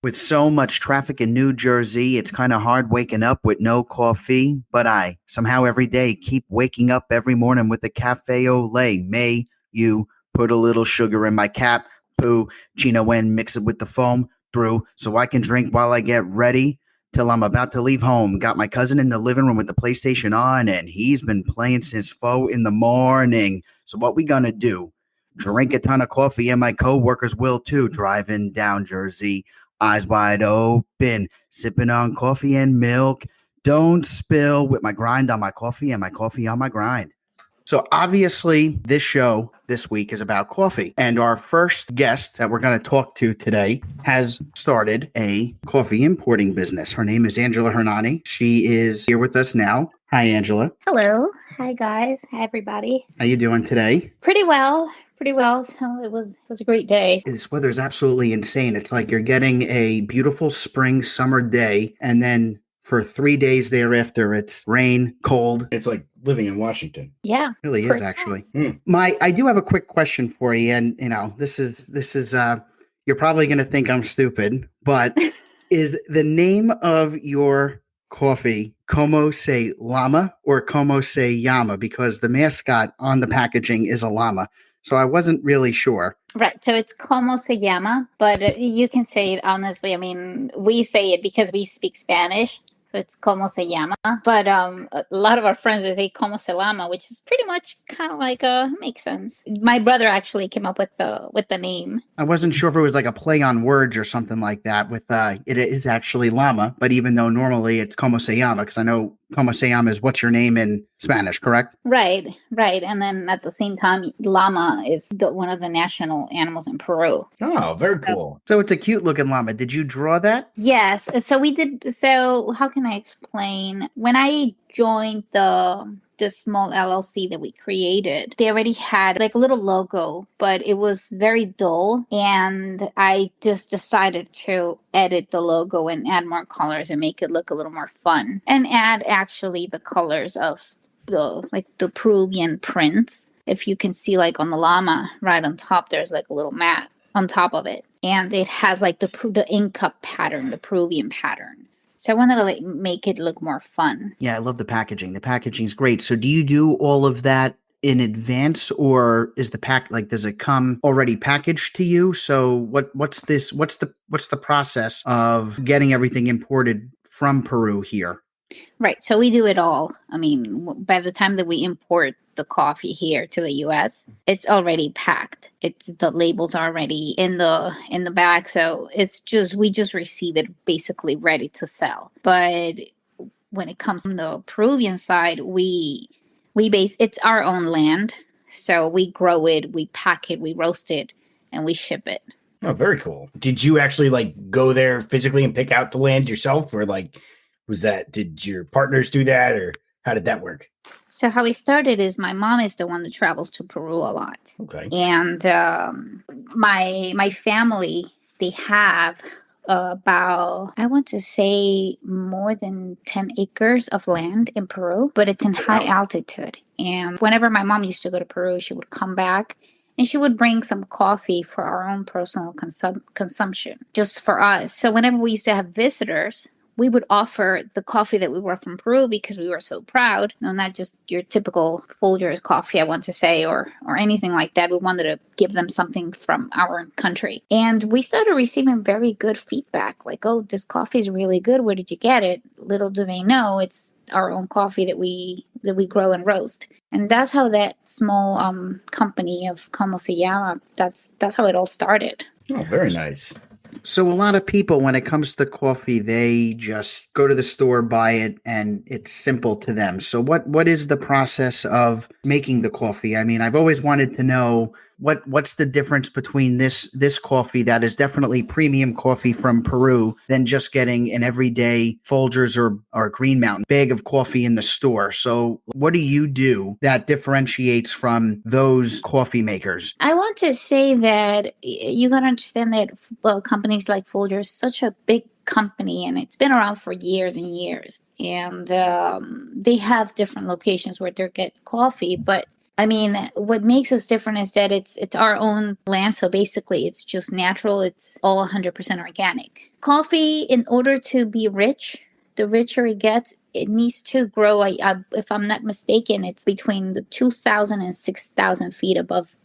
With so much traffic in New Jersey, it's kind of hard waking up with no coffee, but I somehow every day keep waking up every morning with a cafe au lait. May you put a little sugar in my cappuccino and mix it with the foam through so I can drink while I get ready till I'm about to leave home. Got my cousin in the living room with the PlayStation on, and he's been playing since 4 in the morning. So what we gonna do? Drink a ton of coffee, and my coworkers will too, driving down Jersey, eyes wide open, sipping on coffee and milk. Don't spill with my grind on my coffee and my coffee on my grind. So obviously this show this week is about coffee. And our first guest that we're going to talk to today has started a coffee importing business. Her name is Angela Hernani. She is here with us now. Hi, Angela. Hello. Hi, guys. Hi, everybody. How you doing today? Pretty well. So it was a great day. This weather is absolutely insane. It's like you're getting a beautiful spring summer day, and then for 3 days thereafter, it's rain, cold. It's like living in Washington. Yeah. It really is, actually. I do have a quick question for you, and this is you're probably going to think I'm stupid, but is the name of your coffee Como se llama or Como se llama? Because the mascot on the packaging is a llama. So I wasn't really sure. Right. So it's como se llama, but you can say it honestly. I mean, we say it because we speak Spanish. So it's como se llama. But a lot of our friends, they say como se llama, which is pretty much kind of like makes sense. My brother actually came up with the name. I wasn't sure if it was like a play on words or something like that. With it is actually llama, but even though normally it's como se llama, because I know como se llama is what's your name in Spanish, correct? Right. And then at the same time, llama is one of the national animals in Peru. Oh, very cool. So it's a cute looking llama. Did you draw that? Yes. So we did. So how can I explain? When I joined this small LLC that we created, they already had like a little logo, but it was very dull. And I just decided to edit the logo and add more colors and make it look a little more fun and add actually the colors of the Peruvian prints. If you can see like on the llama right on top, there's like a little mat on top of it. And it has like the Inca pattern, the Peruvian pattern. So I wanted to like make it look more fun. Yeah, I love the packaging. The packaging's great. So do you do all of that in advance, or is the pack like does it come already packaged to you? So what's the process of getting everything imported from Peru here? Right. So we do it all. I mean, by the time that we import the coffee here to the US, it's already packed. The labels are already in the bag. So we just receive it basically ready to sell. But when it comes from the Peruvian side, it's our own land. So we grow it, we pack it, we roast it, and we ship it. Oh, very cool. Did you actually like go there physically and pick out the land yourself, or like did your partners do that, or how did that work? So how we started is my mom is the one that travels to Peru a lot. Okay. And my family, they have about, I want to say more than 10 acres of land in Peru, but it's in high altitude. And whenever my mom used to go to Peru, she would come back and she would bring some coffee for our own personal consumption, just for us. So whenever we used to have visitors, we would offer the coffee that we brought from Peru because we were so proud. No, not just your typical Folgers coffee, I want to say, or anything like that. We wanted to give them something from our country. And we started receiving very good feedback. Like, oh, this coffee is really good. Where did you get it? Little do they know it's our own coffee that we grow and roast. And that's how that small company of Como se llama, that's how it all started. Oh, very nice. So a lot of people, when it comes to coffee, they just go to the store, buy it, and it's simple to them. So what is the process of making the coffee? I mean, I've always wanted to know what's the difference between this coffee that is definitely premium coffee from Peru than just getting an everyday Folgers or Green Mountain bag of coffee in the store. So what do you do that differentiates from those coffee makers? I want to say that you got to understand that companies like Folgers, such a big company, and it's been around for years and years. And they have different locations where they get coffee, but I mean, what makes us different is that it's our own land. So basically, it's just natural. It's all 100% organic. Coffee, in order to be rich, the richer it gets, it needs to grow. If I'm not mistaken, it's between the 2,000 and 6,000 feet above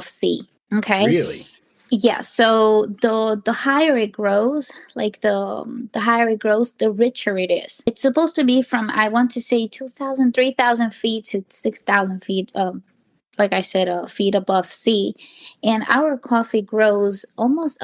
sea. Okay. Really? Yeah, so the higher it grows, like the higher it grows, the richer it is. It's supposed to be from, I want to say, 2,000, 3,000 feet to 6,000 feet, like I said, feet above sea. And our coffee grows almost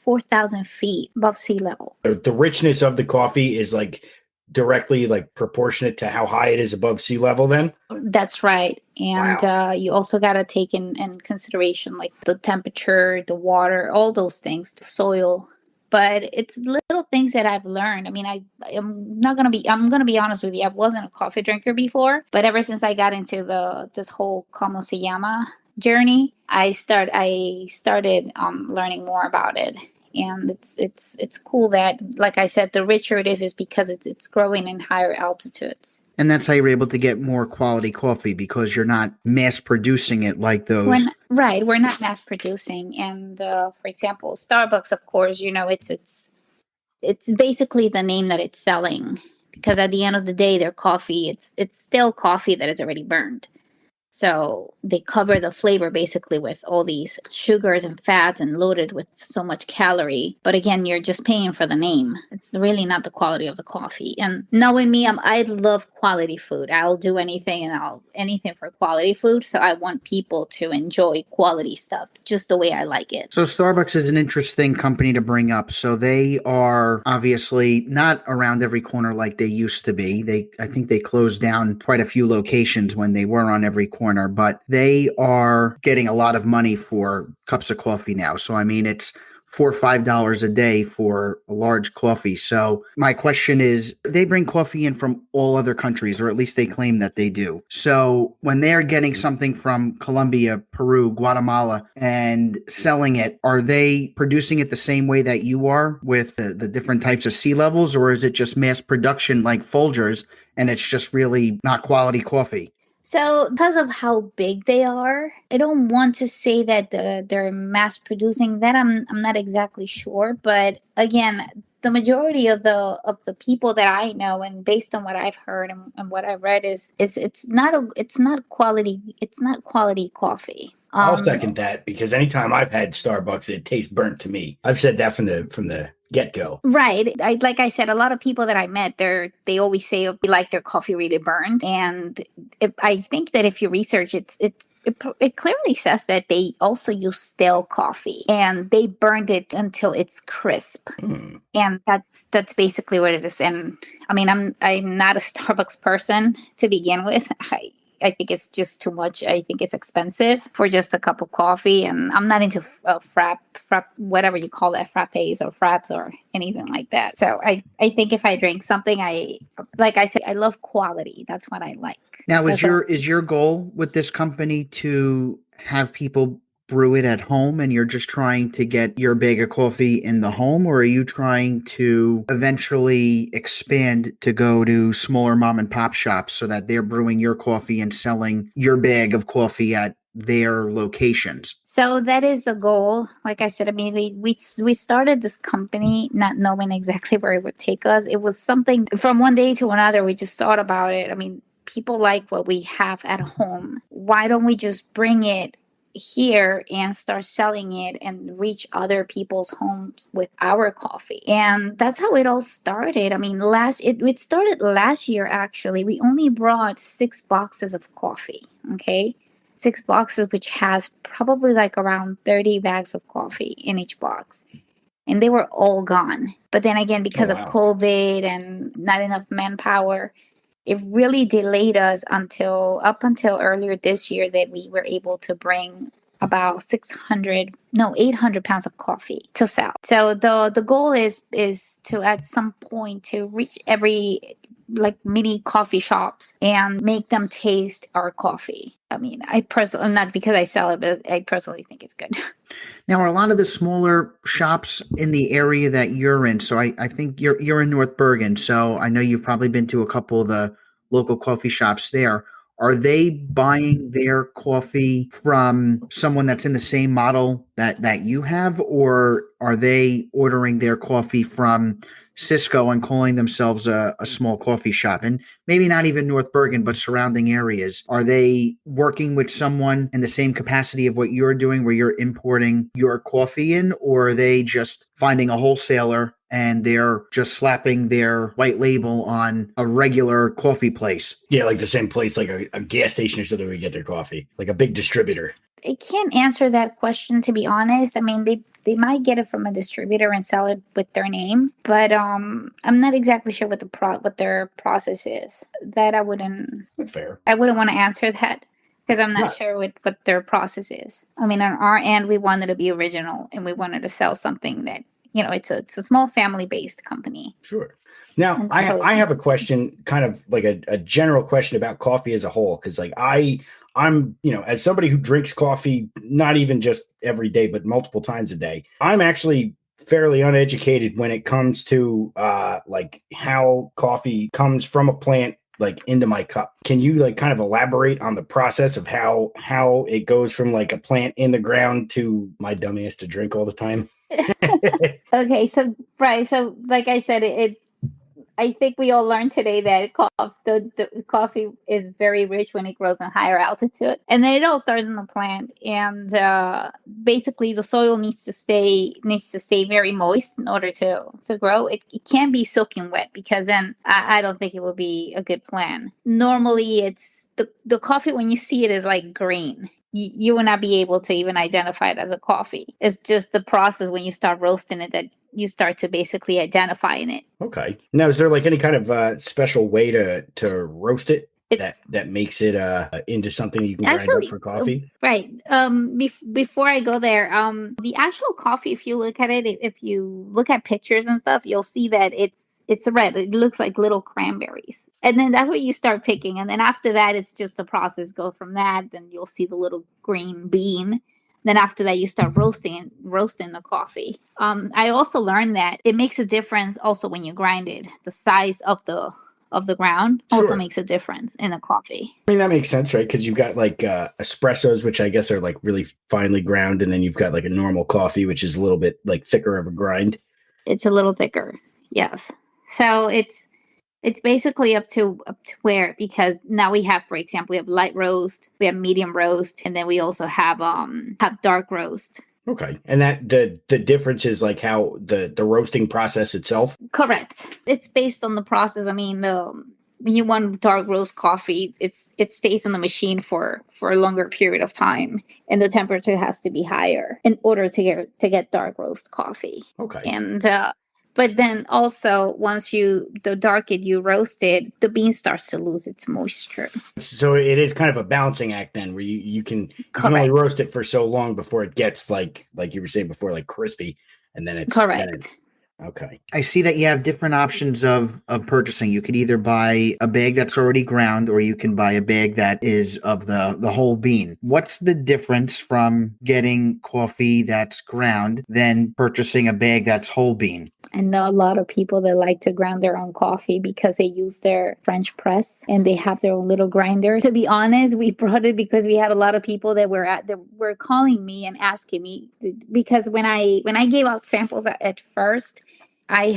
4,000 feet above sea level. The richness of the coffee is like directly like proportionate to how high it is above sea level then? That's right. And Wow. you also got to take in consideration like the temperature, the water, all those things, the soil. But it's little things that I've learned. I mean, I'm going to be honest with you. I wasn't a coffee drinker before, but ever since I got into this whole como se llama journey, I started learning more about it. And it's cool that, like I said, the richer it is because it's growing in higher altitudes. And that's how you're able to get more quality coffee, because you're not mass producing it like those. We're not mass producing. And for example, Starbucks, of course, it's basically the name that it's selling, because at the end of the day, their coffee, it's still coffee that is already burned. So they cover the flavor basically with all these sugars and fats and loaded with so much calorie. But again, you're just paying for the name. It's really not the quality of the coffee. And knowing me, I love quality food. I'll do anything anything for quality food. So I want people to enjoy quality stuff just the way I like it. So Starbucks is an interesting company to bring up. So they are obviously not around every corner like they used to be. I think they closed down quite a few locations when they were on every corner, but they are getting a lot of money for cups of coffee now. So, I mean, it's $4 or $5 a day for a large coffee. So my question is, they bring coffee in from all other countries, or at least they claim that they do. So when they're getting something from Colombia, Peru, Guatemala, and selling it, are they producing it the same way that you are with the different types of sea levels, or is it just mass production like Folgers and it's just really not quality coffee? So, because of how big they are, I don't want to say that they're mass producing that. I'm not exactly sure, but again, the majority of the people that I know, and based on what I've heard and what I've read, is it's not quality coffee. I'll second that, because anytime I've had Starbucks, it tastes burnt to me. I've said that from the get-go. Right. Like I said, a lot of people that I met, they always say they like their coffee really burned. And I think that if you research it clearly says that they also use stale coffee and they burned it until it's crisp. And that's basically what it is. And I mean, I'm not a Starbucks person to begin with. I think it's just too much. I think it's expensive for just a cup of coffee. And I'm not into frap, whatever you call that, frappes or fraps or anything like that. So I think if I drink something, like I said, I love quality. That's what I like. Now, is your goal with this company to have people brew it at home, and you're just trying to get your bag of coffee in the home, or are you trying to eventually expand to go to smaller mom and pop shops so that they're brewing your coffee and selling your bag of coffee at their locations? So that is the goal. Like I said, I mean, we started this company not knowing exactly where it would take us. It was something from one day to another. We just thought about it. I mean, people like what we have at home. Why don't we just bring it here and start selling it and reach other people's homes with our coffee? And that's how it all started. I mean, it started last year. Actually, we only brought 6 boxes of coffee. Okay, 6 boxes, which has probably like around 30 bags of coffee in each box, and they were all gone. But then again, because of COVID and not enough manpower, it really delayed us until earlier this year that we were able to bring about 800 pounds of coffee to sell. So the goal is to at some point to reach every like mini coffee shops and make them taste our coffee. I mean, I personally, not because I sell it, but I personally think it's good. Now, are a lot of the smaller shops in the area that you're in? So I think you're in North Bergen, so I know you've probably been to a couple of the local coffee shops there. are they buying their coffee from someone that's in the same model that you have, or are they ordering their coffee from Cisco and calling themselves a small coffee shop? And maybe not even North Bergen, but surrounding areas. Are they working with someone in the same capacity of what you're doing, where you're importing your coffee in, or are they just finding a wholesaler and they're just slapping their white label on a regular coffee place? Yeah, like the same place, like a gas station or something where you get their coffee, like a big distributor. I can't answer that question, to be honest. I mean, they might get it from a distributor and sell it with their name, but I'm not exactly sure what their process is. That That's fair. I wouldn't want to answer that because I'm not sure what their process is. I mean, on our end, we wanted to be original and we wanted to sell something that, it's a small family-based company. Sure. Now, I have a question, kind of like a general question about coffee as a whole, because like I'm, as somebody who drinks coffee, not even just every day, but multiple times a day, I'm actually fairly uneducated when it comes to like how coffee comes from a plant like into my cup. Can you like kind of elaborate on the process of how it goes from like a plant in the ground to my dumbass to drink all the time? Okay, so right, so like I said, I think we all learned today that the coffee is very rich when it grows in higher altitude, and then it all starts in the plant. And basically, the soil needs to stay very moist in order to grow. It can't be soaking wet because then I don't think it will be a good plan. Normally, it's the coffee when you see it is like green. You will not be able to even identify it as a coffee. It's just the process when you start roasting it that you start to basically identify in it. Okay. Now, is there like any kind of special way to roast it that makes it into something you can grind up for coffee? Right. Before I go there, the actual coffee, if you look at it, if you look at pictures and stuff, you'll see that it's red. It looks like little cranberries. And then that's what you start picking. And then after that, it's just a process. Go from that. Then you'll see the little green bean. Then after that, you start roasting the coffee. I also learned that it makes a difference also when you grind it. The size of the ground also makes a difference in the coffee. I mean, that makes sense, right? Because you've got like espressos, which I guess are like really finely ground. And then you've got like a normal coffee, which is a little bit like thicker of a grind. It's a little thicker. Yes. So it's basically up to where, because now we have, for example, we have light roast, we have medium roast, and then we also have dark roast. Okay. And that the difference is like how the roasting process itself? Correct. It's based on the process. I mean, when you want dark roast coffee, it stays in the machine for a longer period of time, and the temperature has to be higher in order to get dark roast coffee. Okay. And but then also, once the darker you roast it, the bean starts to lose its moisture. So it is kind of a balancing act then, where you can only roast it for so long before it gets like you were saying before, like crispy, and then it's correct. Okay. I see that you have different options of purchasing. You could either buy a bag that's already ground, or you can buy a bag that is of the whole bean. What's the difference from getting coffee that's ground than purchasing a bag that's whole bean? I know a lot of people that like to grind their own coffee because they use their French press and they have their own little grinder. To be honest, we brought it because we had a lot of people that were calling me and asking me, because when I gave out samples at first, I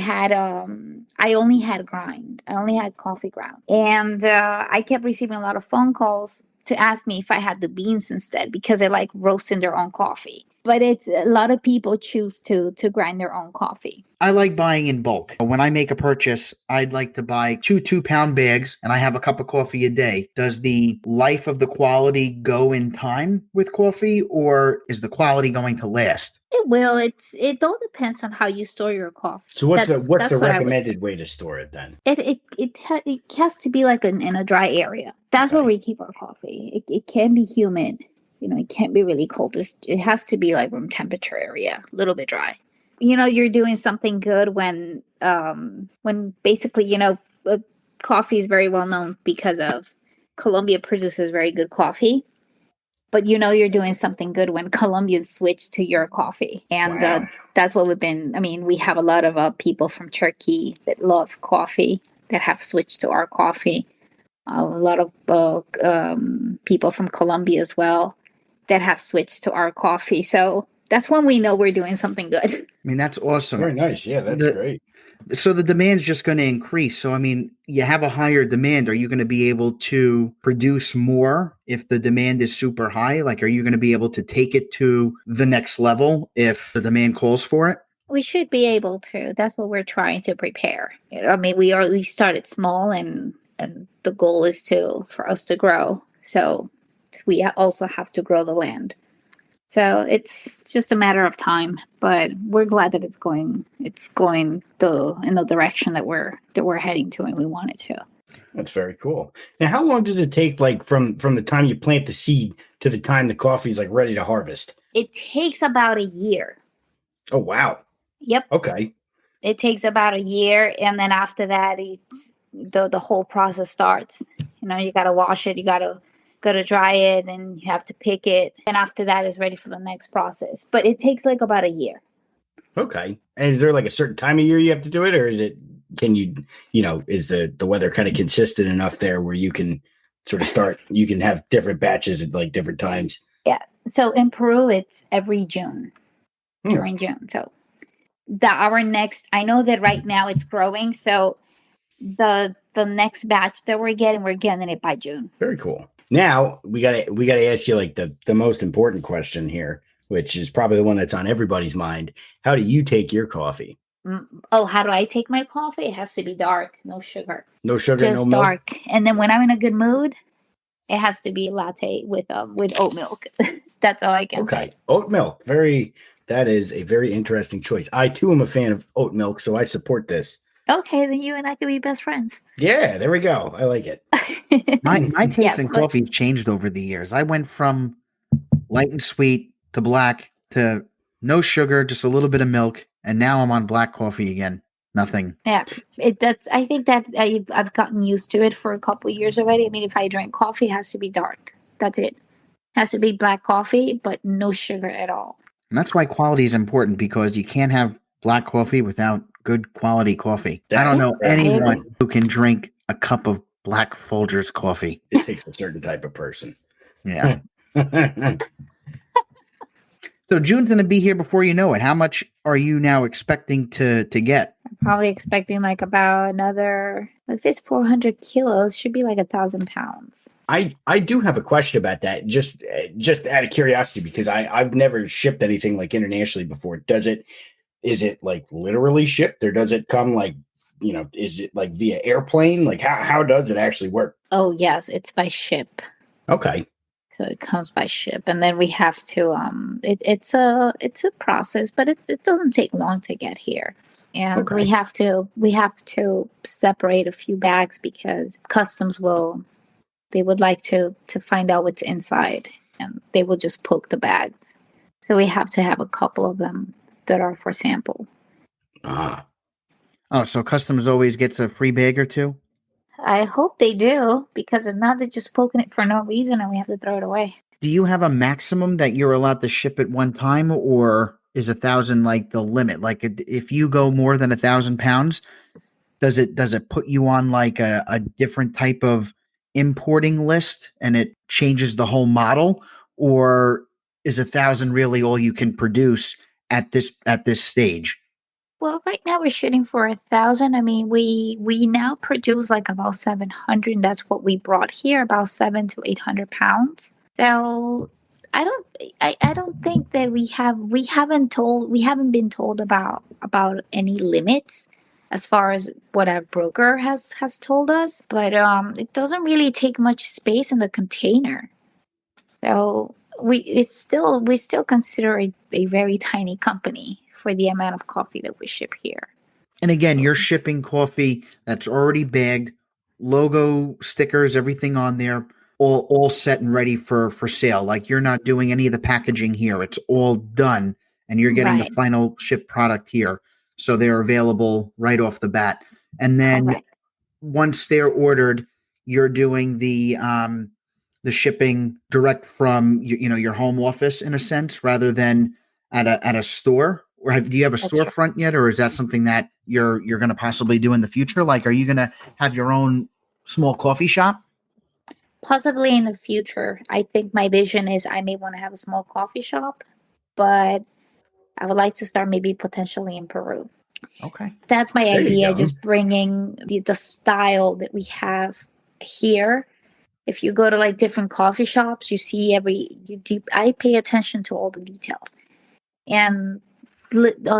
only had grind. I only had coffee ground. And I kept receiving a lot of phone calls to ask me if I had the beans instead, because they like roasting their own coffee. But it's a lot of people choose to grind their own coffee. I like buying in bulk. When I make a purchase, I'd like to buy 2-pound bags, and I have a cup of coffee a day. Does the life of the quality go in time with coffee, or is the quality going to last? It will. It all depends on how you store your coffee. So what's the recommended way to store it then? It has to be like in a dry area. That's where we keep our coffee. It can be humid. It can't be really cold. It has to be like room temperature area, a little bit dry. You're doing something good when basically, coffee is very well known because of Colombia produces very good coffee. But you're doing something good when Colombians switch to your coffee. And that's what we have a lot of people from Turkey that love coffee that have switched to our coffee. a lot of people from Colombia as well that have switched to our coffee. So that's when we know we're doing something good. I mean, that's awesome. Very nice. Yeah, that's great. So the demand's just going to increase. So, I mean, you have a higher demand. Are you going to be able to produce more if the demand is super high? Like, are you going to be able to take it to the next level if the demand calls for it? We should be able to. That's what we're trying to prepare. I mean, we started small, and the goal is for us to grow. So we also have to grow the land. So it's just a matter of time, but we're glad that it's going in the direction that we're heading to, and we want it to. That's very cool. Now, how long does it take, like from the time you plant the seed to the time the coffee is like ready to harvest? It takes about a year. Oh, wow. Yep. Okay. It takes about a year, and then after that, the whole process starts. You got to wash it, you got to dry it, and you have to pick it. And after that is ready for the next process. But it takes like about a year. Okay. And is there like a certain time of year you have to do it? Or is it, is the weather kind of consistent enough there where you can sort of you can have different batches at like different times? Yeah. So in Peru, it's every June, during June. So I know that right now it's growing. So the next batch that we're getting it by June. Very cool. Now we gotta ask you like the most important question here, which is probably the one that's on everybody's mind. How do you take your coffee? How do I take my coffee? It has to be dark, no sugar. No sugar, just no milk? Dark. And then when I'm in a good mood, it has to be a latte with oat milk. That's all I can say. Okay, oat milk. That is a very interesting choice. I too am a fan of oat milk, so I support this. Okay, then you and I can be best friends. Yeah, there we go. I like it. My taste in coffee changed over the years. I went from light and sweet to black to no sugar, just a little bit of milk, and now I'm on black coffee again. Nothing. Yeah, I think that I've gotten used to it for a couple of years already. I mean, if I drink coffee, it has to be dark. That's it. It has to be black coffee, but no sugar at all. And that's why quality is important, because you can't have black coffee without good quality coffee. I don't know anyone who can drink a cup of black Folgers coffee. It takes a certain type of person. Yeah. So June's going to be here before you know it. How much are you now expecting to get? I'm probably expecting like about another, if it's 400 kilos, should be like 1,000 pounds. I do have a question about that, just out of curiosity, because I've never shipped anything like internationally before. Is it like literally shipped, or does it come like, is it like via airplane? Like how does it actually work? Oh yes, it's by ship. Okay. So it comes by ship, and then we have to it's a process, but it doesn't take long to get here. And we have to separate a few bags because customs they would like to find out what's inside, and they will just poke the bags. So we have to have a couple of them that are for sample. Ah. Oh, so customs always gets a free bag or two? I hope they do, because if not, they're just poking it for no reason and we have to throw it away. Do you have a maximum that you're allowed to ship at one time, or is 1,000 like the limit? Like if you go more than 1,000 pounds, does it put you on like a different type of importing list and it changes the whole model? Or is 1,000 really all you can produce at this stage? Well, right now we're shooting for 1,000. I mean, we now produce like about 700. That's what we brought here, about 700 to 800 pounds. So I don't think that we haven't been told about any limits as far as what our broker has told us. But it doesn't really take much space in the container. So we still consider it a very tiny company for the amount of coffee that we ship here. And again, you're shipping coffee that's already bagged, logo, stickers, everything on there, all set and ready for sale. Like you're not doing any of the packaging here. It's all done, and you're getting the final shipped product here. So they're available right off the bat. And then once they're ordered, you're doing the shipping direct from your home office in a sense, rather than at a store. Or do you have a storefront yet, or is that something that you're going to possibly do in the future? Like, are you going to have your own small coffee shop? Possibly in the future. I think my vision is I may want to have a small coffee shop, but I would like to start maybe potentially in Peru. Okay. That's my There you idea, go. just bringing the style that we have here. If you go to like different coffee shops, you see I pay attention to all the details. And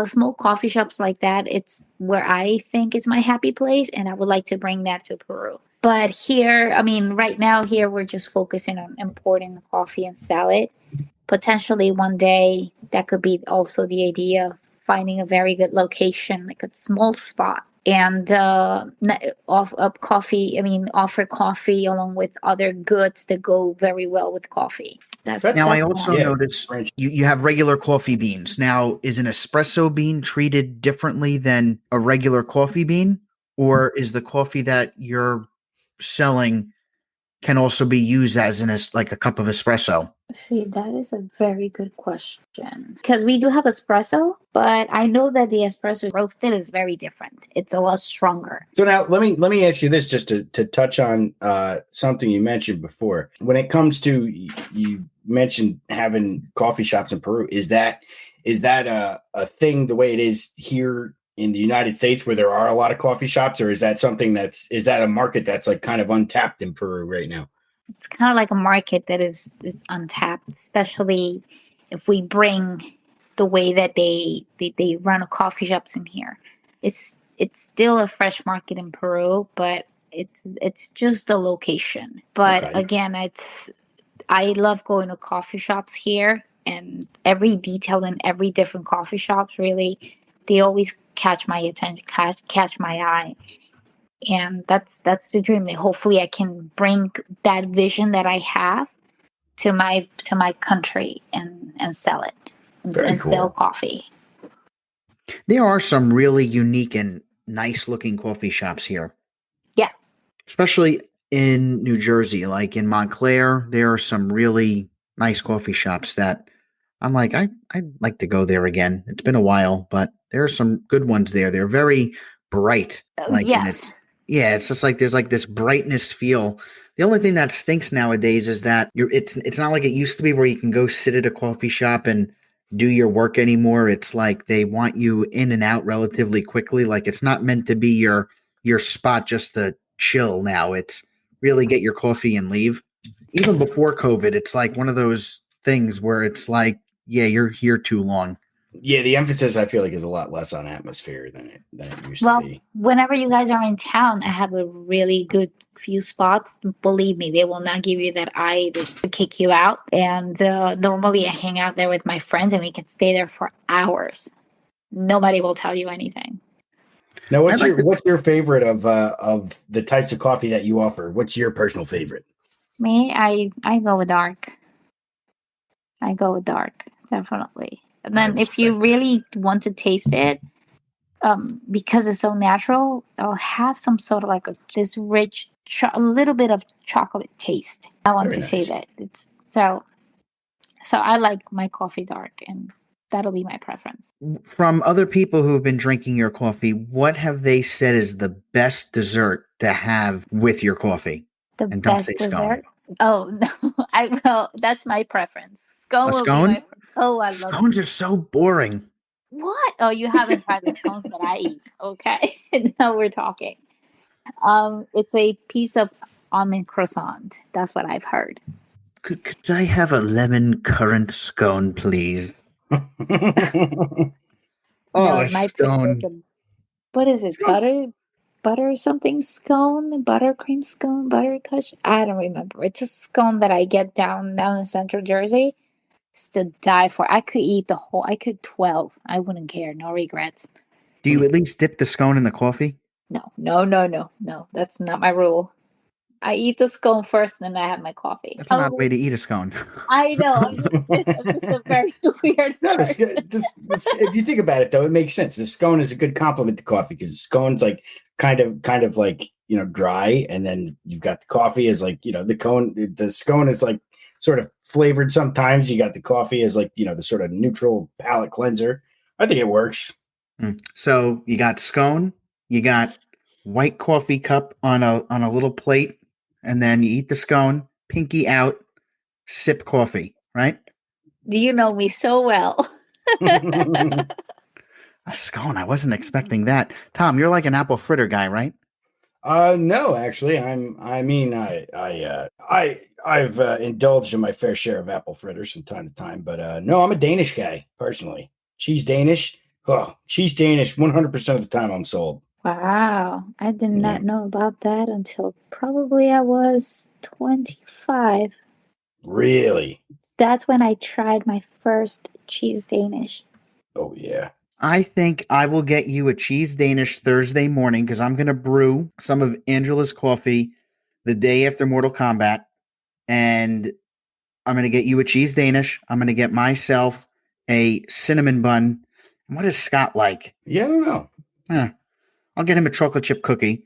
small coffee shops like that, it's where I think it's my happy place, and I would like to bring that to Peru. But here, I mean, right now here we're just focusing on importing the coffee and sell it. Potentially one day that could be also the idea of finding a very good location, like a small spot, and offer coffee along with other goods that go very well with coffee. Now, I also notice you have regular coffee beans. Now, is an espresso bean treated differently than a regular coffee bean? Or is the coffee that you're selling can also be used as like a cup of espresso? See, that is a very good question. Because we do have espresso, but I know that the espresso roasted is very different. It's a lot stronger. So now let me ask you this, just to touch on something you mentioned before. When it comes to, you mentioned having coffee shops in Peru, is that a thing the way it is here in the United States, where there are a lot of coffee shops, or is that something is that a market that's like kind of untapped in Peru right now? It's kind of like a market that is untapped, especially if we bring the way that they run a coffee shops in here. It's still a fresh market in Peru, but it's just the location. But Okay. again, I love going to coffee shops here, and every detail in every different coffee shops, really, they always catch my attention, catch my eye. And that's the dream, that hopefully I can bring that vision that I have to my country and sell it and cool. sell coffee. There are some really unique and nice looking coffee shops here. Yeah. Especially in New Jersey, like in Montclair, there are some really nice coffee shops that I'm like, I'd like to go there again. It's been a while, but there are some good ones there. They're very bright. Yes. It's just like there's like this brightness feel. The only thing that stinks nowadays is that it's not like it used to be where you can go sit at a coffee shop and do your work anymore. It's like they want you in and out relatively quickly. Like it's not meant to be your spot just to chill now. It's really get your coffee and leave. Even before COVID, it's like one of those things where it's like, yeah, you're here too long. Yeah, the emphasis I feel like is a lot less on atmosphere than it used to be. Whenever you guys are in town, I have a really good few spots. Believe me, they will not give you that eye to kick you out. And normally I hang out there with my friends, and we can stay there for hours. Nobody will tell you anything. Now, what's your favorite of the types of coffee that you offer? What's your personal favorite? Me, I go with dark. I go with dark, definitely. And then if you really want to taste it, because it's so natural, I'll have some sort of like this rich, a little bit of chocolate taste. I want to say that. So I like my coffee dark, and that'll be my preference. From other people who've been drinking your coffee, what have they said is the best dessert to have with your coffee? The best dessert? Oh, no, that's my preference. Scone will be my I love scones are so boring. What? Oh, you haven't tried the scones that I eat. Okay. Now we're talking. It's a piece of almond croissant. That's what I've heard. Could I have a lemon currant scone, please? Scone. What is it? Scones. Butter something scone, buttercream scone, buttercush. I don't remember. It's a scone that I get down in Central Jersey. It's to die for. I could eat I could 12. I wouldn't care. No regrets. Do you at least dip the scone in the coffee? No. That's not my rule. I eat the scone first, and then I have my coffee. That's an odd way to eat a scone. I know. I'm just a very weird person. If you think about it, though, it makes sense. The scone is a good compliment to coffee, because the scone's like kind of like, dry, and then you've got the coffee as like, the scone is like sort of flavored sometimes. You got the coffee as like, the sort of neutral palate cleanser. I think it works. So you got scone, you got white coffee cup on a little plate, and then you eat the scone, pinky out, sip coffee, right? You know me so well. A scone. I wasn't expecting that. Tom, you're like an apple fritter guy, right? No, actually, I've indulged in my fair share of apple fritters from time to time, but no, I'm a Danish guy personally. Cheese Danish, cheese Danish. 100% of the time, I'm sold. Wow. I did not know about that until probably I was 25. Really? That's when I tried my first cheese Danish. Oh yeah. I think I will get you a cheese Danish Thursday morning because I'm going to brew some of Angela's coffee the day after Mortal Kombat. And I'm going to get you a cheese Danish. I'm going to get myself a cinnamon bun. What is Scott like? Yeah, I don't know. I'll get him a chocolate chip cookie.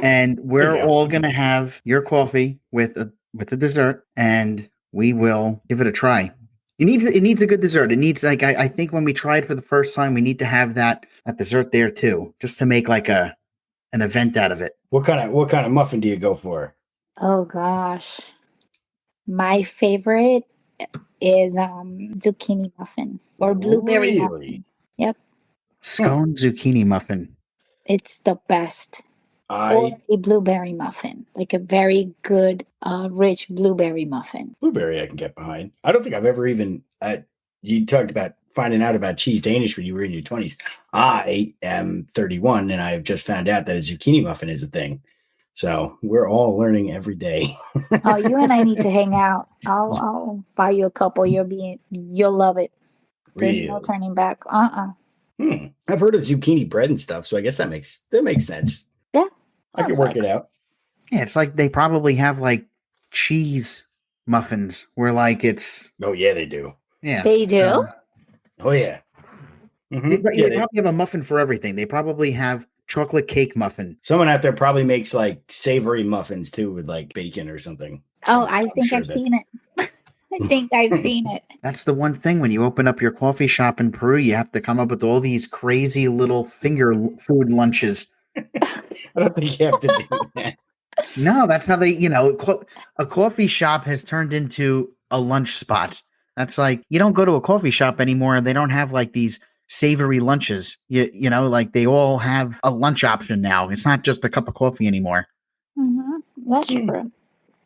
And we're all going to have your coffee with the dessert. And we will give it a try. It needs a good dessert. It needs I think when we tried for the first time, we need to have that dessert there too, just to make like an event out of it. What kind of muffin do you go for? Oh gosh. My favorite is zucchini muffin or blueberry muffin. Yep. Scone zucchini muffin. It's the best. Or a blueberry muffin, like a very good, rich blueberry muffin. Blueberry I can get behind. I don't think I've ever even, you talked about finding out about cheese Danish when you were in your 20s. I am 31 and I've just found out that a zucchini muffin is a thing. So we're all learning every day. Oh, you and I need to hang out. I'll buy you a couple. You'll love it. There's no turning back. I've heard of zucchini bread and stuff, so I guess that makes sense. Yeah. I can work it out. Yeah, it's like they probably have like cheese muffins where like it's. Oh yeah, they do. Yeah, they do. Oh yeah. Mm-hmm. They probably have a muffin for everything. They probably have chocolate cake muffin. Someone out there probably makes like savory muffins too with like bacon or something. Oh, I think I've seen it. I think I've seen it. That's the one thing when you open up your coffee shop in Peru, you have to come up with all these crazy little finger food lunches. I don't think you have to do that. No, that's how they, a coffee shop has turned into a lunch spot. That's like, you don't go to a coffee shop anymore and they don't have like these savory lunches. You know, like they all have a lunch option now. It's not just a cup of coffee anymore. Mm-hmm. That's true.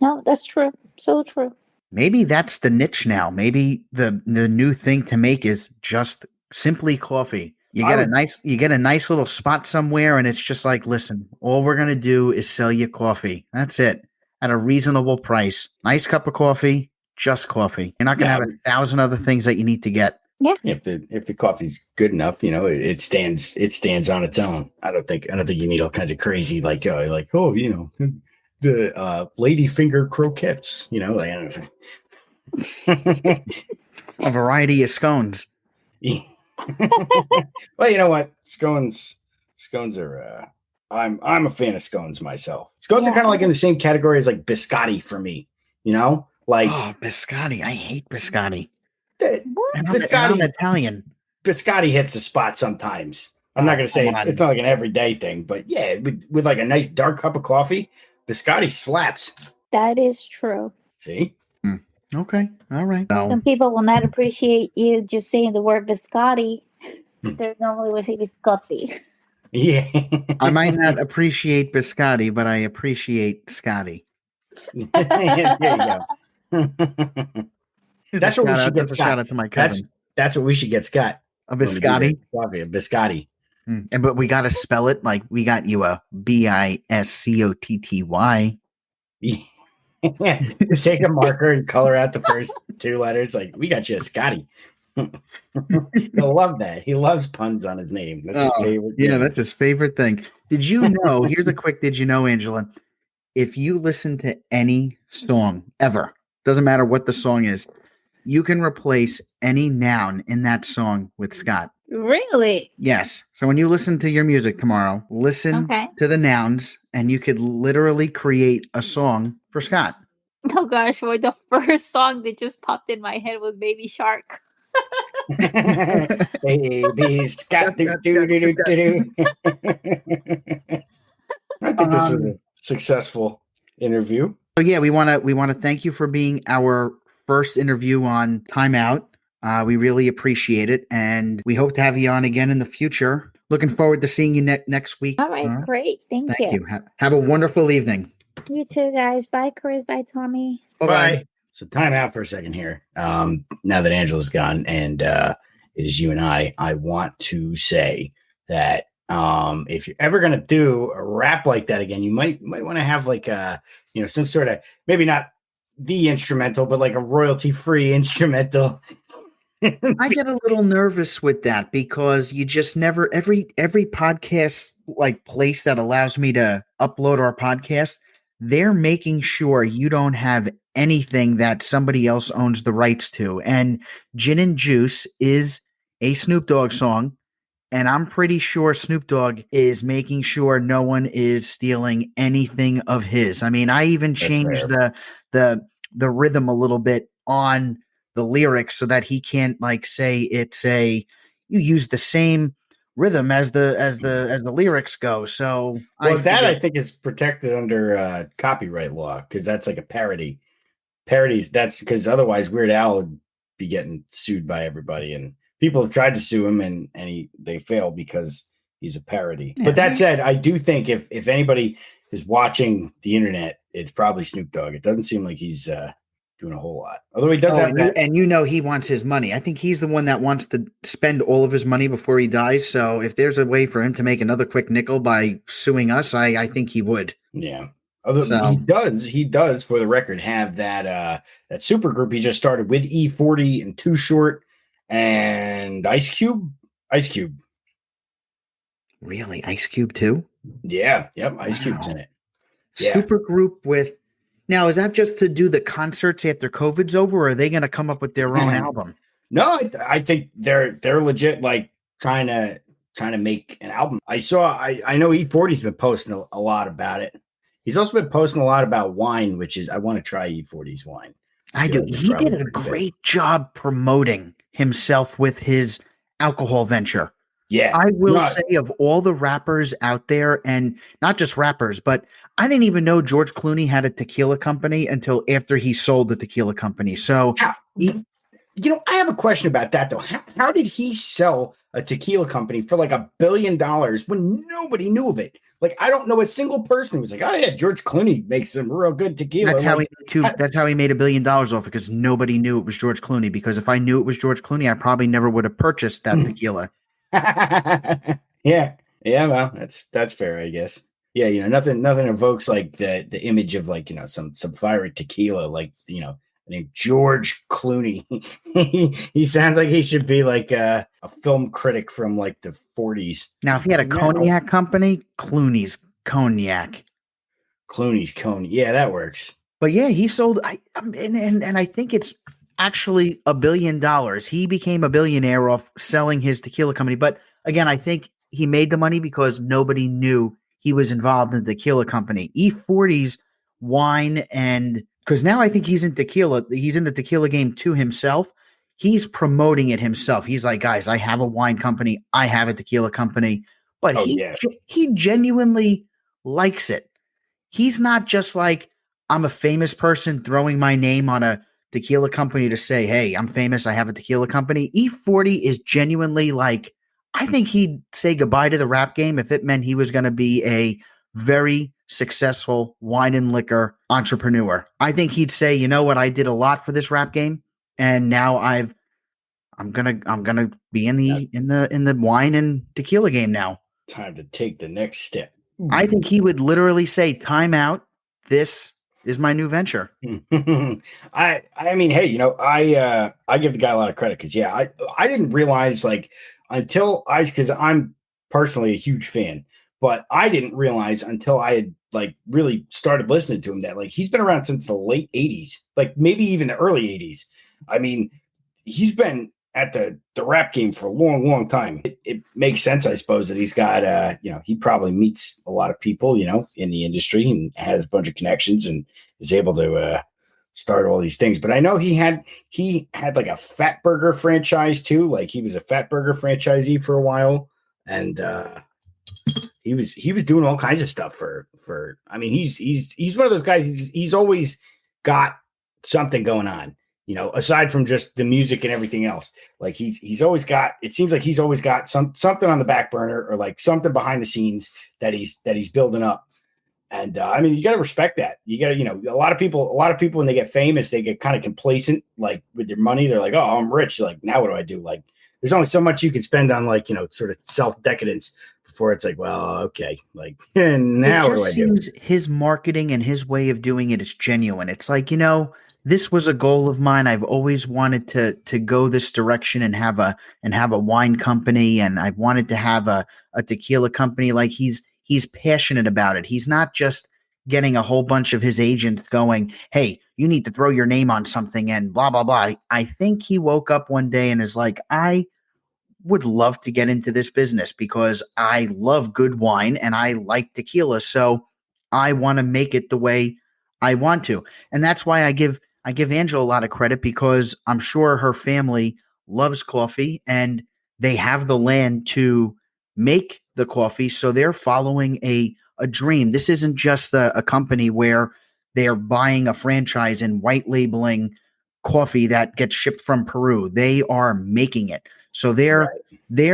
No, that's true. So true. Maybe that's the niche now. Maybe the new thing to make is just simply coffee. You get a nice little spot somewhere, and it's just like, listen, all we're gonna do is sell you coffee. That's it at a reasonable price. Nice cup of coffee, just coffee. You're not gonna have 1,000 other things that you need to get. Yeah. If the coffee's good enough, it stands on its own. I don't think you need all kinds of crazy the lady finger croquettes. I don't know. A variety of scones. Yeah. Well, you know what? Scones are I'm a fan of scones myself. Scones are kind of like in the same category as like biscotti for me, like biscotti. I hate biscotti. I'm Italian. Biscotti hits the spot sometimes. I'm not going to say it's not like an everyday thing, but yeah, with like a nice dark cup of coffee, biscotti slaps. That is true. See? Okay. All right. Some people will not appreciate you just saying the word biscotti. They normally would say biscotti. Yeah. I might not appreciate biscotti, but I appreciate Scotty. There you go. That's what we should get. That's a shout out to my cousin. That's what we should get Scott. A biscotti? A biscotti. But we got to spell it like we got you a BISCOTTY. Just take a marker and color out the first two letters. Like, we got you a Scotty. He'll love that. He loves puns on his name. That's his favorite thing. Yeah, that's his favorite thing. Did you know? Here's a quick did you know, Angela? If you listen to any song ever, doesn't matter what the song is, you can replace any noun in that song with Scott. Really? Yes. So when you listen to your music tomorrow, listen to the nouns and you could literally create a song for Scott. Oh gosh, well, the first song that just popped in my head was Baby Shark. Baby Scott. I think this was a successful interview. So yeah, we want to thank you for being our first interview on Timeout. We really appreciate it, and we hope to have you on again in the future. Looking forward to seeing you next week. All right, great. Thank Thank you. you. Have a wonderful evening. You too, guys. Bye, Chris. Bye, Tommy. Bye. So time out for a second here. Now that Angela's gone and it is you and I want to say that if you're ever gonna do a rap like that again, you might want to have like some sort of, maybe not the instrumental, but like a royalty-free instrumental. I get a little nervous with that because you just never every podcast like place that allows me to upload our podcast, they're making sure you don't have anything that somebody else owns the rights to. And Gin and Juice is a Snoop Dogg song, and I'm pretty sure Snoop Dogg is making sure no one is stealing anything of his. I mean, I even changed the rhythm a little bit on the lyrics so that he can't like say you use the same rhythm as the lyrics go. So I think is protected under copyright law, because that's like a parody. Parodies, that's because otherwise Weird Al would be getting sued by everybody, and people have tried to sue him and they fail because he's a parody. Yeah. But that said, I do think if anybody is watching the internet, it's probably Snoop Dogg. It doesn't seem like he's doing a whole lot. Although he does he wants his money. I think he's the one that wants to spend all of his money before he dies. So if there's a way for him to make another quick nickel by suing us, I think he would. Yeah. He does, for the record, have that super group he just started with E40 and Too Short and Ice Cube. Really? Ice Cube too? Yeah. Yep. Ice Cube's in it. Yeah. Super group with. Now, is that just to do the concerts after COVID's over, or are they going to come up with their own album? No, I think they're legit, like trying to make an album. I know E40's been posting a lot about it. He's also been posting a lot about wine, which is, I want to try E40's wine. I do. He did a great job promoting himself with his alcohol venture. Yeah. I will say, of all the rappers out there, and not just rappers, but I didn't even know George Clooney had a tequila company until after he sold the tequila company. So, I have a question about that, though. How did he sell a tequila company for like $1 billion when nobody knew of it? Like, I don't know a single person who was like, oh, yeah, George Clooney makes some real good tequila. That's how he made $1 billion off it, because nobody knew it was George Clooney. Because if I knew it was George Clooney, I probably never would have purchased that tequila. Yeah. Well, that's fair, I guess. Yeah, nothing evokes like the image of like some fiery tequila, like named George Clooney. He sounds like he should be like a film critic from like the 40s. Now, if he had a cognac company, Clooney's Cognac. Clooney's Cognac. Yeah, that works. But yeah, he sold. And I think it's actually $1 billion. He became a billionaire off selling his tequila company. But again, I think he made the money because nobody knew he was involved in the tequila company. E40's wine, and because now I think he's in tequila. He's in the tequila game too himself. He's promoting it himself. He's like, guys, I have a wine company. I have a tequila company. But he genuinely likes it. He's not just like, I'm a famous person throwing my name on a tequila company to say, hey, I'm famous. I have a tequila company. E40 is genuinely like, I think he'd say goodbye to the rap game if it meant he was going to be a very successful wine and liquor entrepreneur. I think he'd say, you know what, I did a lot for this rap game, and now I'm gonna be in the wine and tequila game now. Time to take the next step. I think he would literally say, time out. This is my new venture. I mean, hey, I give the guy a lot of credit because I didn't realize because I'm personally a huge fan, but I didn't realize until I had like really started listening to him that like he's been around since the late 80s, like maybe even the early 80s. I mean, he's been at the rap game for a long, long time. It makes sense, I suppose, that he's got, he probably meets a lot of people, in the industry and has a bunch of connections and is able to start all these things. But I know he had like a Fat Burger franchise too. Like he was a Fat Burger franchisee for a while. And he was doing all kinds of stuff for. I mean, he's one of those guys. He's always got something going on, aside from just the music and everything else. Like he's always got. It seems like he's always got something on the back burner or like something behind the scenes that he's building up. And I mean, you got to respect that. You got to, a lot of people when they get famous, they get kind of complacent, like with their money. They're like, oh, I'm rich. Like, now what do I do? Like, there's only so much you can spend on like, sort of self-decadence before it's like, well, okay. Like, and now what do I do? His marketing and his way of doing it is genuine. It's like, this was a goal of mine. I've always wanted to go this direction and have a wine company. And I wanted to have a tequila company. Like he's passionate about it. He's not just getting a whole bunch of his agents going, hey, you need to throw your name on something and blah, blah, blah. I think he woke up one day and is like, I would love to get into this business because I love good wine and I like tequila. So I want to make it the way I want to. And that's why I give Angela a lot of credit, because I'm sure her family loves coffee and they have the land to make the coffee. So they're following a dream. This isn't just a company where they're buying a franchise and white labeling coffee that gets shipped from Peru. They are making it. So they're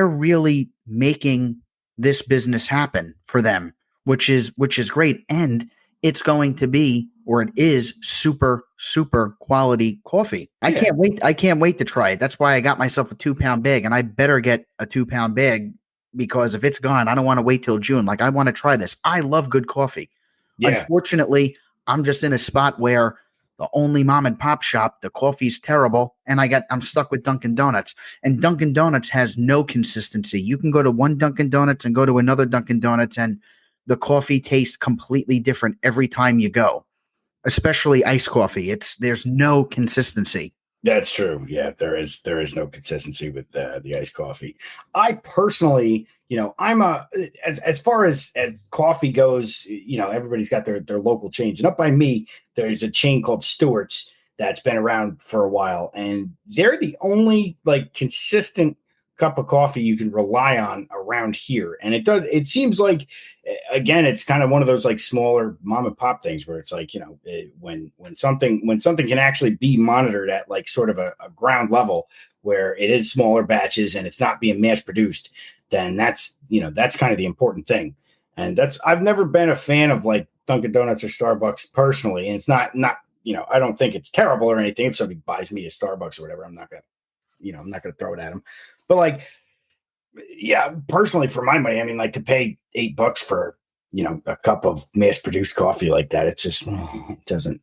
really making this business happen for them, which is great. And it's going to be, or it is, super, super quality coffee. I can't wait to try it. That's why I got myself a 2-pound bag, and I better get a 2-pound bag, because if it's gone, I don't want to wait till June. Like, I want to try this. I love good coffee. Yeah. Unfortunately, I'm just in a spot where the only mom and pop shop, the coffee's terrible, and I'm stuck with Dunkin' Donuts. And Dunkin' Donuts has no consistency. You can go to one Dunkin' Donuts and go to another Dunkin' Donuts, and the coffee tastes completely different every time you go, especially iced coffee. There's no consistency. That's true. Yeah, there is no consistency with the iced coffee. I personally, I'm as far as coffee goes, everybody's got their local chains. And up by me, there's a chain called Stewart's that's been around for a while, and they're the only like consistent cup of coffee you can rely on around here. And it seems like, again, it's kind of one of those like smaller mom and pop things where it's like, when something can actually be monitored at like sort of a ground level where it is smaller batches and it's not being mass produced, then that's kind of the important thing. And I've never been a fan of like Dunkin' Donuts or Starbucks personally. And it's not, I don't think it's terrible or anything. If somebody buys me a Starbucks or whatever, I'm not going to throw it at them. But like, yeah, personally, for my money, I mean, like, to pay $8 for, a cup of mass produced coffee like that, it just doesn't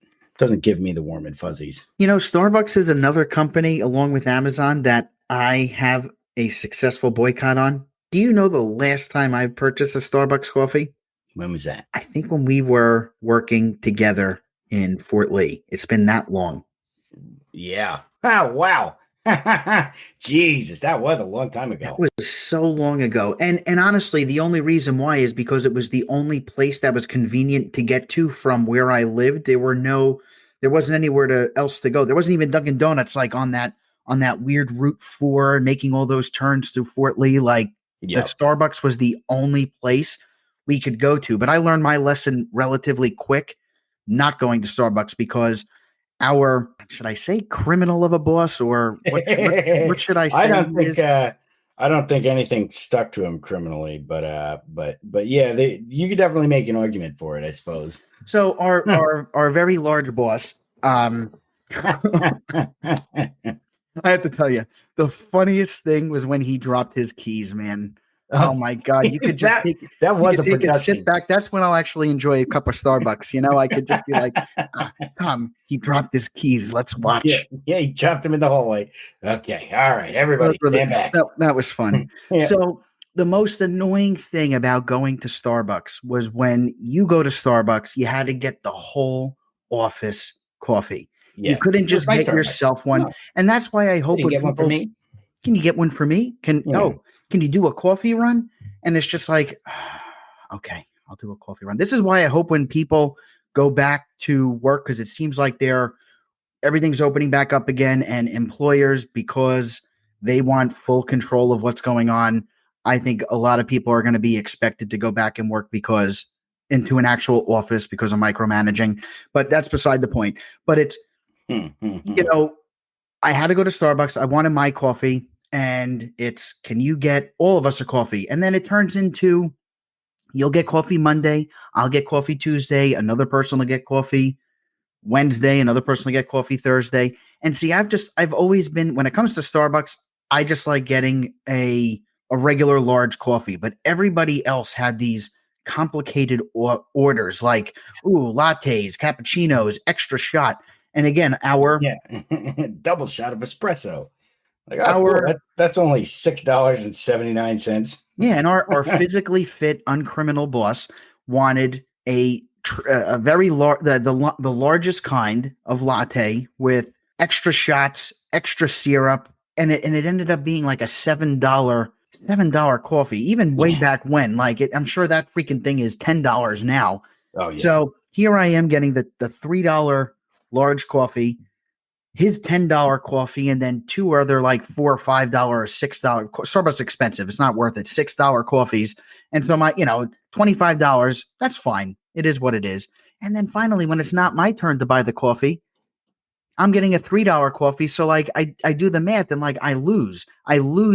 give me the warm and fuzzies. Starbucks is another company along with Amazon that I have a successful boycott on. Do you know the last time I purchased a Starbucks coffee? When was that? I think when we were working together in Fort Lee. It's been that long. Yeah. Oh, wow. Jesus, that was a long time ago. That was so long ago. And honestly, the only reason why is because it was the only place that was convenient to get to from where I lived. There wasn't anywhere else to go. There wasn't even Dunkin' Donuts like on that weird Route 4 making all those turns through Fort Lee. Like, the Starbucks was the only place we could go to. But I learned my lesson relatively quick, not going to Starbucks, because should I say criminal of a boss, or what should I say? I don't think anything stuck to him criminally, but yeah, you could definitely make an argument for it, I suppose. So our very large boss, I have to tell you, the funniest thing was when he dropped his keys, man. Oh my God! You could just take a sit back. That's when I'll actually enjoy a cup of Starbucks. I could just be like, Tom, he dropped his keys. Let's watch. Yeah, he dropped them in the hallway. Okay, all right, everybody, stand back. That was fun. Yeah. So the most annoying thing about going to Starbucks was when you go to Starbucks, you had to get the whole office coffee. Yeah. You couldn't just get yourself one, no. And that's why I hope. Can you get one for me? Can you get one for me? Can you do a coffee run? And it's just like, okay, I'll do a coffee run. This is why I hope when people go back to work, because it seems like everything's opening back up again, and employers, because they want full control of what's going on, I think a lot of people are going to be expected to go back and work into an actual office because of micromanaging, but that's beside the point. But it's, I had to go to Starbucks. I wanted my coffee, and it's, can you get all of us a coffee? And then it turns into, you'll get coffee Monday, I'll get coffee Tuesday, another person will get coffee Wednesday, another person will get coffee Thursday. And see, I've always been, when it comes to Starbucks, I just like getting a regular large coffee, but everybody else had these complicated orders like, lattes, cappuccinos, extra shot. And again, double shot of espresso. Like, cool. That's only $6.79. Yeah, and our physically fit, uncriminal boss wanted a very large, the largest kind of latte with extra shots, extra syrup, and it ended up being like a $7 coffee. Even way back when, like I'm sure that freaking thing is $10 now. Oh yeah. So here I am getting the $3 large coffee, his $10 coffee, and then two other like $4 or $5 or $6. Starbucks expensive. It's not worth it. $6 coffees. And so my, $25, that's fine. It is what it is. And then finally, when it's not my turn to buy the coffee, I'm getting a $3 coffee. So like I do the math and like I lose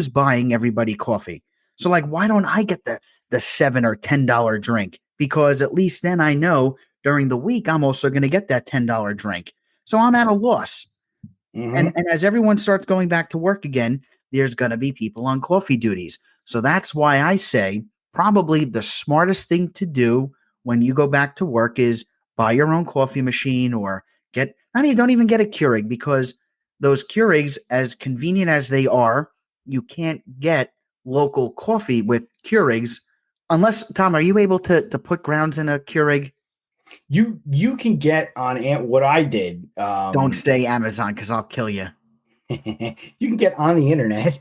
buying everybody coffee. So like, why don't I get the $7 or $10 drink? Because at least then I know during the week, I'm also going to get that $10 drink. So I'm at a loss. And as everyone starts going back to work again, there's going to be people on coffee duties. So that's why I say probably the smartest thing to do when you go back to work is buy your own coffee machine, or don't even get a Keurig, because those Keurigs, as convenient as they are, you can't get local coffee with Keurigs unless, Tom, are you able to put grounds in a Keurig? You can get on what I did. Don't say Amazon, because I'll kill you. You can get on the internet.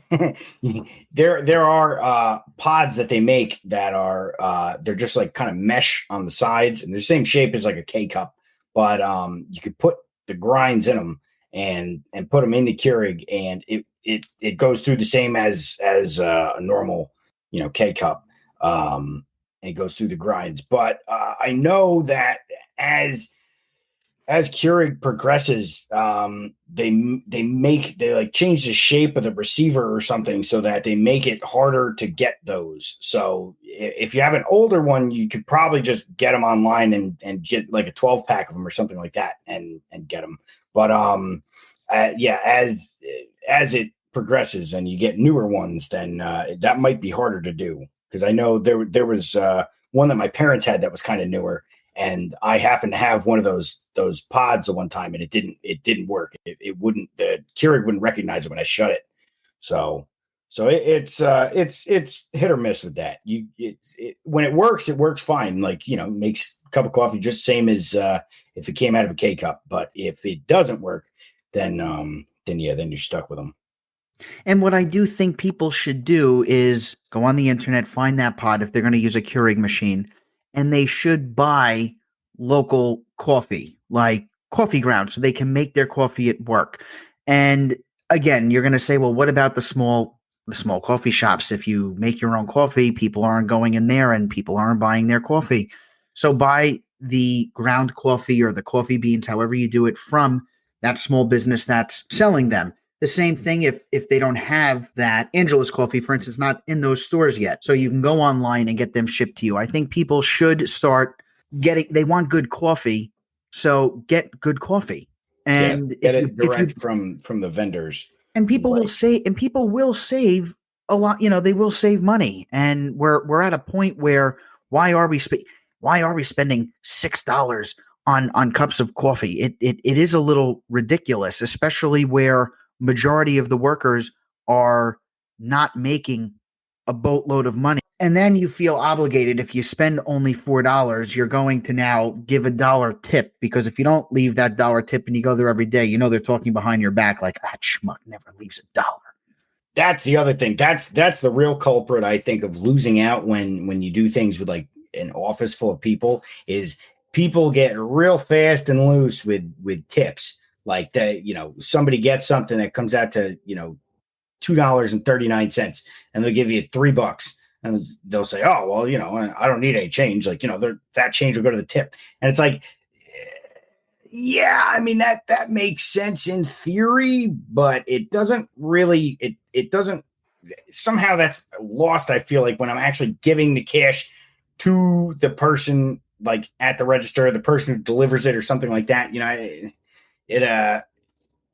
There are pods that they make that are they're just like kind of mesh on the sides, and they're the same shape as like a K cup, but you could put the grinds in them and put them in the Keurig, and it goes through the same as a normal K cup. It goes through the grinds, but I know that as Keurig progresses, they like change the shape of the receiver or something so that they make it harder to get those. So if you have an older one, you could probably just get them online and get like a 12 pack of them or something like that and get them. But as it progresses and you get newer ones, then that might be harder to do. Because I know there was one that my parents had that was kind of newer, and I happened to have one of those pods at one time, and it didn't work. It wouldn't, the Keurig wouldn't recognize it when I shut it. So it's hit or miss with that. When it works fine. Like makes a cup of coffee just the same as if it came out of a K cup. But if it doesn't work, then you're stuck with them. And what I do think people should do is go on the internet, find that pod if they're going to use a Keurig machine, and they should buy local coffee, like coffee grounds, so they can make their coffee at work. And again, you're going to say, well, what about the small coffee shops? If you make your own coffee, people aren't going in there and people aren't buying their coffee. So buy the ground coffee or the coffee beans, however you do it, from that small business that's selling them. The same thing if they don't have that Angela's coffee, for instance, not in those stores yet. So you can go online and get them shipped to you. I think people should start they want good coffee, so get good coffee. And get it direct from the vendors. And people will save a lot, they will save money. And we're at a point where why are we spending $6 on cups of coffee? It is a little ridiculous, especially where majority of the workers are not making a boatload of money. And then you feel obligated, if you spend only $4, you're going to now give $1 tip, because if you don't leave that $1 tip and you go there every day, they're talking behind your back like, that schmuck never leaves $1. That's the other thing. That's the real culprit, I think, of losing out when you do things with like an office full of people, is people get real fast and loose with tips. Like that, somebody gets something that comes out to, $2.39, and they'll give you $3. And they'll say, oh, well, I don't need any change. Like, that change will go to the tip. And it's like, yeah, I mean, that makes sense in theory, but it doesn't really, it doesn't, somehow that's lost. I feel like when I'm actually giving the cash to the person, like at the register, the person who delivers it or something like that, and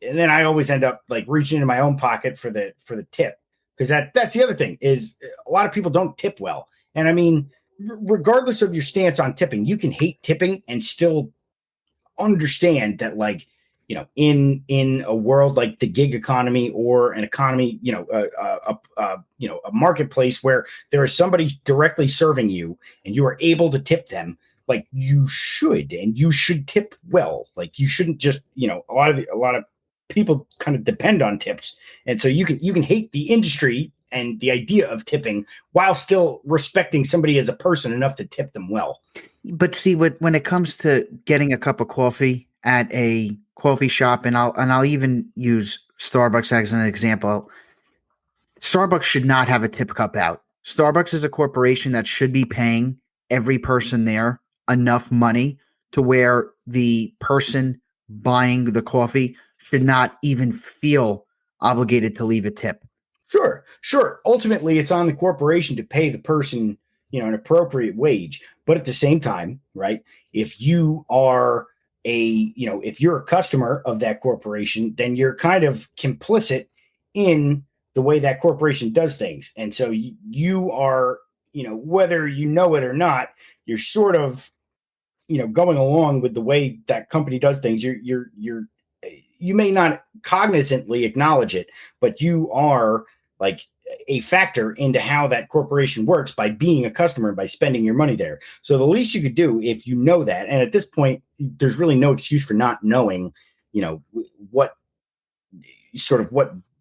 then I always end up like reaching into my own pocket for the tip. Because that's the other thing is a lot of people don't tip well. And I mean, regardless of your stance on tipping, you can hate tipping and still understand that, like, in a world like the gig economy or an economy, a marketplace where there is somebody directly serving you and you are able to tip them, like you should tip well. Like you shouldn't just, a lot of people kind of depend on tips. And so you can hate the industry and the idea of tipping while still respecting somebody as a person enough to tip them well. But see, when it comes to getting a cup of coffee at a coffee shop, and I'll even use Starbucks as an example. Starbucks should not have a tip cup out. Starbucks is a corporation that should be paying every person there enough money to where the person buying the coffee should not even feel obligated to leave a tip. Sure. Ultimately, it's on the corporation to pay the person, an appropriate wage. But at the same time, right, if you are if you're a customer of that corporation, then you're kind of complicit in the way that corporation does things. And so you are, whether you know it or not, you're sort of, going along with the way that company does things. You may not cognizantly acknowledge it, but you are like a factor into how that corporation works by being a customer, by spending your money there. So the least you could do if you know that, and at this point, there's really no excuse for not knowing, what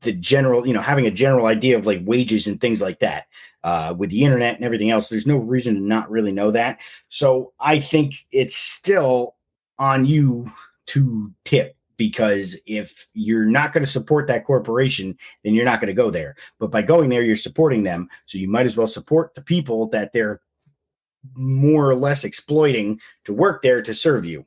the general, having a general idea of like wages and things like that, with the internet and everything else, there's no reason to not really know that. So I think it's still on you to tip, because if you're not going to support that corporation, then you're not going to go there. But by going there, you're supporting them. So you might as well support the people that they're more or less exploiting to work there to serve you.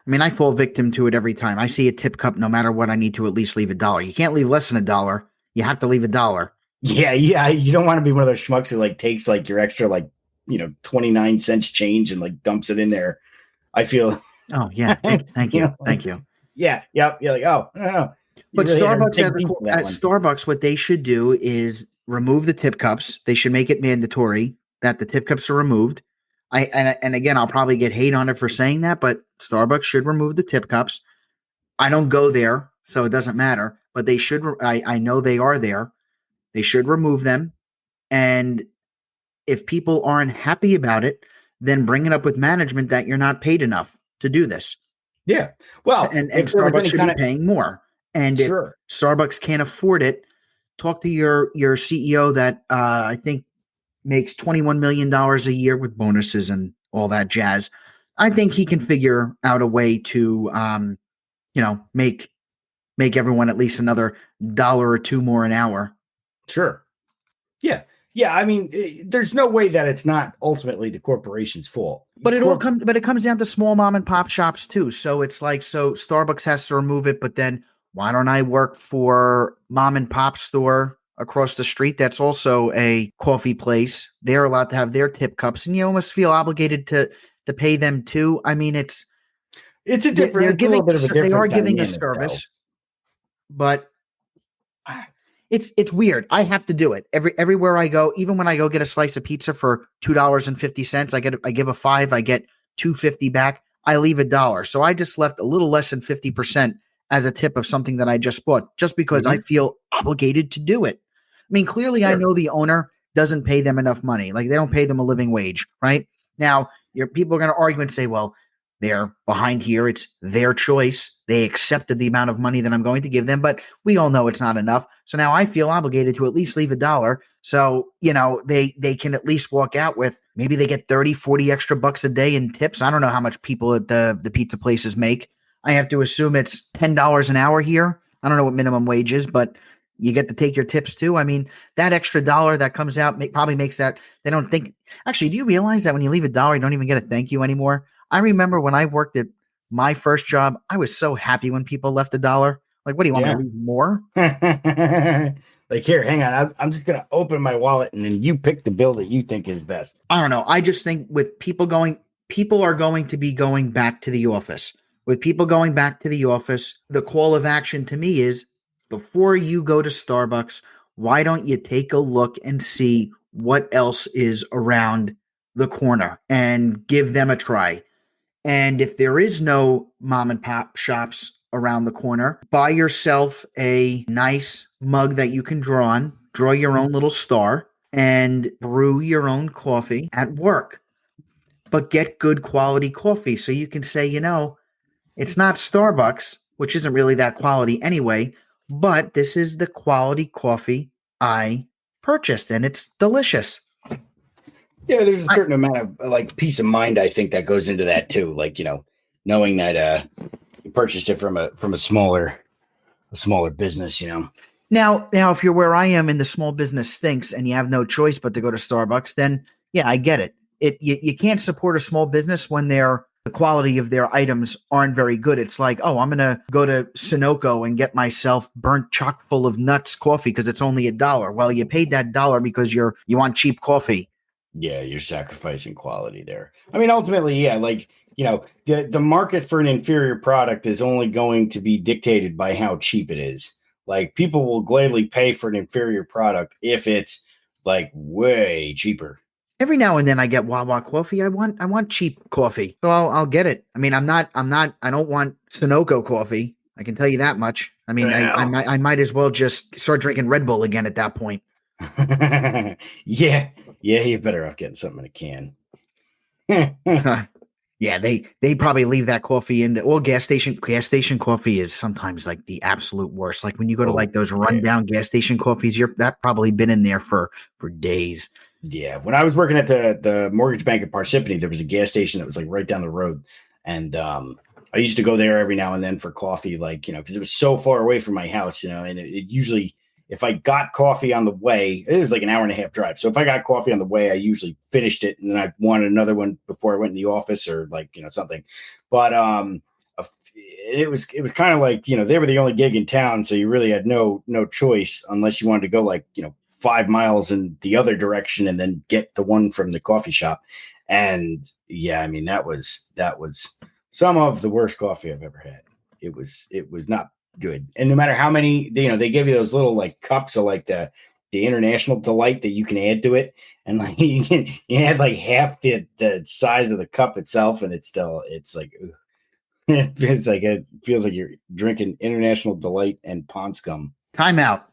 I mean, I fall victim to it every time. I see a tip cup, no matter what, I need to at least leave $1. You can't leave less than $1. You have to leave $1. Yeah. You don't want to be one of those schmucks who like takes like your extra, like, 29 cents change and like dumps it in there. I feel. Oh yeah. Thank you. Thank you. Yeah. Yep. You're like, oh. But really Starbucks, at Starbucks, what they should do is remove the tip cups. They should make it mandatory that the tip cups are removed. And again, I'll probably get hate on it for saying that, but Starbucks should remove the tip cups. I don't go there, so it doesn't matter. But they should. I know they are there. They should remove them. And if people aren't happy about it, then bring it up with management that you're not paid enough to do this. Yeah. Well, and Starbucks should be paying more. And sure. If Starbucks can't afford it, talk to your CEO that I think makes $21 million a year with bonuses and all that jazz. I think he can figure out a way to, make everyone at least another $1 or $2 more an hour. Sure. Yeah. Yeah. I mean, there's no way that it's not ultimately the corporation's fault. But it comes down to small mom and pop shops too. So it's like, so Starbucks has to remove it, but then why don't I work for mom and pop store across the street that's also a coffee place? They're allowed to have their tip cups, and you almost feel obligated to pay them too. I mean, it's a different. They are giving a service, but it's weird. I have to do it everywhere I go. Even when I go get a slice of pizza for $2.50, I give a $5, I get $2.50 back. I leave $1, so I just left a little less than 50% as a tip of something that I just bought, just because I feel obligated to do it. I mean, clearly, sure. I know the owner doesn't pay them enough money. Like, they don't pay them a living wage, right? Now, people are going to argue and say, well, they're behind here. It's their choice. They accepted the amount of money that I'm going to give them, but we all know it's not enough. So now I feel obligated to at least leave $1. So, they can at least walk out with, maybe they get 30, 40 extra bucks a day in tips. I don't know how much people at the pizza places make. I have to assume it's $10 an hour here. I don't know what minimum wage is, but you get to take your tips too. I mean, that extra dollar that comes out probably makes that they don't think. Actually, do you realize that when you leave $1, you don't even get a thank you anymore? I remember when I worked at my first job, I was so happy when people left $1. Like, what do you want me to leave more? Like, here, hang on. I'm just going to open my wallet and then you pick the bill that you think is best. I don't know. I just think with people are going to be going back to the office. With people going back to the office, the call of action to me is before you go to Starbucks, why don't you take a look and see what else is around the corner and give them a try? And if there is no mom and pop shops around the corner, buy yourself a nice mug that you can draw your own little star, and brew your own coffee at work. But get good quality coffee so you can say, it's not Starbucks, which isn't really that quality anyway, but this is the quality coffee I purchased, and it's delicious. Yeah, there's a certain amount of like peace of mind, I think, that goes into that too. Like, knowing that you purchased it from a smaller business, Now, if you're where I am and the small business stinks and you have no choice but to go to Starbucks, then yeah, I get it. You can't support a small business when the quality of their items aren't very good. It's like, oh, I'm gonna go to Sunoco and get myself burnt chock full of nuts coffee because it's only $1. Well, you paid that $1 because you want cheap coffee. Yeah, you're sacrificing quality there. I mean, ultimately, yeah, like, the market for an inferior product is only going to be dictated by how cheap it is. Like, people will gladly pay for an inferior product if it's like way cheaper. Every now and then I get Wawa coffee. I want cheap coffee. So I'll get it. I mean, I don't want Sunoco coffee. I can tell you that much. I mean, I might as well just start drinking Red Bull again at that point. Yeah, you're better off getting something in a can. Yeah, they probably leave that coffee in gas station coffee is sometimes like the absolute worst. Like when you go to like those rundown gas station coffees, that probably been in there for days. Yeah, when I was working at the mortgage bank at Parsippany, there was a gas station that was like right down the road, and I used to go there every now and then for coffee, like because it was so far away from my house, and it usually, if I got coffee on the way, it was like an hour and a half drive. So if I got coffee on the way, I usually finished it and then I wanted another one before I went in the office or like, something. But it was kind of like, they were the only gig in town. So you really had no choice unless you wanted to go like, 5 miles in the other direction and then get the one from the coffee shop. And yeah, I mean, that was some of the worst coffee I've ever had. It was not good. And no matter how many, they give you those little like cups of like the International Delight that you can add to it, and like you add like half the size of the cup itself, and it's like it feels like you're drinking International Delight and pond scum. Time out.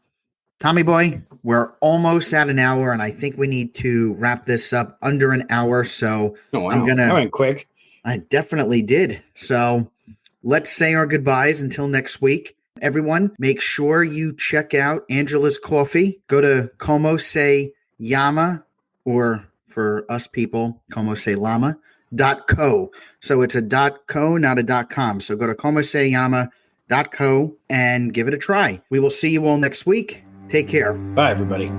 Tommy boy, we're almost at an hour, and I think we need to wrap this up under an hour. So I'm gonna. That went quick. I definitely did. So let's say our goodbyes until next week. Everyone, make sure you check out Angela's Coffee. Go to Como Se Llama, or for us people, Como Se Llama.co. So it's a .co, not a .com. So go to Como Se Llama.co and give it a try. We will see you all next week. Take care. Bye, everybody.